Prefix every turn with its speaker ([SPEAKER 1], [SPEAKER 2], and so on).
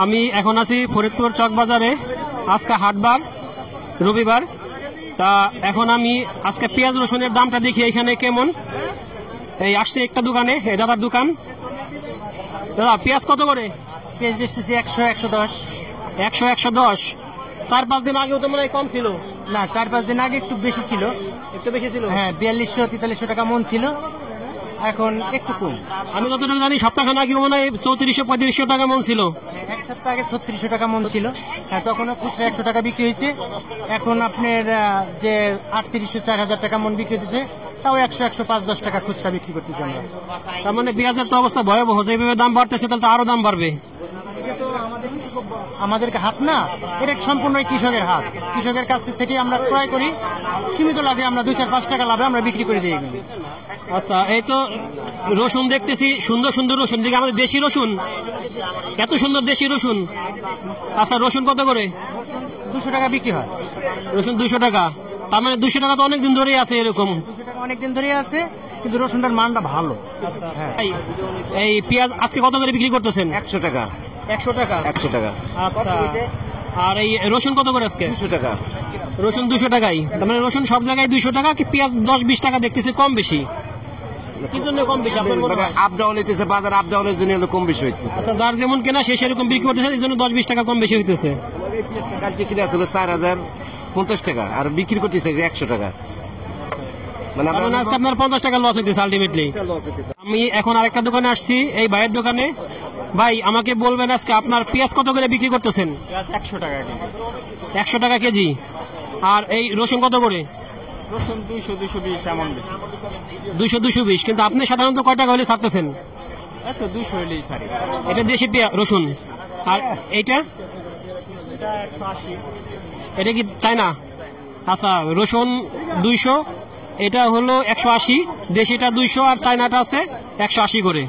[SPEAKER 1] আমি এখন আছি ফরিদপুর চক বাজারে। আজকে হাটবার, রবিবার। তা এখন আমি আজকে পেঁয়াজ রসুনের দামটা দেখি এখানে কেমন। এই আসছে একটা দোকানে, এই দাদার দোকান। দাদা পেঁয়াজ কত করে?
[SPEAKER 2] পেঁয়াজ বেচতেছি 100, 110।
[SPEAKER 1] 100, 110। 4-5 দিন আগেও তো মনে হয় কম ছিল।
[SPEAKER 2] না, 4-5 দিন আগে একটু বেশি ছিল।
[SPEAKER 1] একটু বেশি ছিল?
[SPEAKER 2] হ্যাঁ, 4200, 4300 টাকা মন ছিল, এখন একটু কম।
[SPEAKER 1] আমি যতটুকু জানি সপ্তাহখান আগে মনে হয় 3400, 3500 টাকা মন ছিল।
[SPEAKER 2] এক সপ্তাহ আগে 3600 টাকা মন ছিল। হ্যাঁ, তখনও খুচরা 100 টাকা বিক্রি হয়েছে। এখন আপনার যে 3800, 4000 টাকা মন বিক্রি হতেছে, তাও 100, 105, 10 টাকা খুচরা বিক্রি করতেছে আমরা।
[SPEAKER 1] তার মানে পেঁয়াজের তো অবস্থা ভয়াবহ। যেভাবে দাম বাড়তেছে তাহলে তো আরো দাম বাড়বে।
[SPEAKER 2] আমাদের হাত না, এটা সম্পূর্ণ কৃষকের হাত। কৃষকের কাছ থেকে আমরা ক্রয় করি, সীমিত লাভে আমরা 2-4-5 টাকা লাভে আমরা বিক্রি করে দিই এগুলি।
[SPEAKER 1] আচ্ছা, এই তো রসুন দেখতেছি, সুন্দর সুন্দর রসুন। দেখি আমাদের দেশি রসুন, এত সুন্দর দেশি রসুন। আচ্ছা, রসুন কত করে?
[SPEAKER 2] 200 টাকা বিক্রি হয়।
[SPEAKER 1] রসুন 200 টাকা। তার মানে 200 টাকা তো অনেকদিন ধরেই আছে এরকম।
[SPEAKER 2] 200 টাকা অনেকদিন ধরে আছে, কিন্তু রসুনটার মানটা ভালো। হ্যাঁ।
[SPEAKER 1] এই পেঁয়াজ আজকে কত করে বিক্রি করতেছেন?
[SPEAKER 3] 100 টাকা।
[SPEAKER 1] 100 টাকা।
[SPEAKER 3] 100 টাকা।
[SPEAKER 1] আচ্ছা, আর এই রসুন কত করে আজকে?
[SPEAKER 3] 200 টাকা।
[SPEAKER 1] রসুন 200 টাকাই। তার মানে রসুন সব জায়গায় 200 টাকা, কি পেঁয়াজ 10-20 টাকা দেখতেছে কম বেশি? কি জন্য কম বেশি আপনার মনে হয়?
[SPEAKER 3] আপ ডাউন হইতেছে, বাজার আপ ডাউনের জন্য কম বেশি হইতেছে।
[SPEAKER 1] আচ্ছা, যার যেমন কেনা সে সেরকম বিক্রি করতেছে, এই জন্য 10-20 টাকা কম বেশি হইতেছে।
[SPEAKER 3] কালকে কিনে আসছিল 4050 টাকা, আর বিক্রি করতেছে 100 টাকা। মানে
[SPEAKER 1] আজকে আপনার 50 টাকা লস হইতেছে আলটিমেটলি। আমি এখন আরেকটা দোকানে আসছি, এই ভাইয়ের দোকানে। ভাই, আমাকে বলবেন আজকে আপনার পেঁয়াজ কত করে বিক্রি করতেছেন?
[SPEAKER 2] 100 টাকা কেজি।
[SPEAKER 1] 100 টাকা কেজি। আর এই রসুন কত করে?
[SPEAKER 2] রসুন 200, 220 এমন বেশি।
[SPEAKER 1] 200, 220। কিন্তু আপনি সাধারণত কয় টাকা হলে ছাড়তেছেন?
[SPEAKER 2] এত 200 হলেই সারি।
[SPEAKER 1] এটা দেশি রসুন। আর এইটা?
[SPEAKER 2] এটা 180।
[SPEAKER 1] এটা কি চায়না? আচ্ছা, রসুন 200, এটা হলো 180, দেশিটা 200, আর চায়নাটা আছে 180 করে।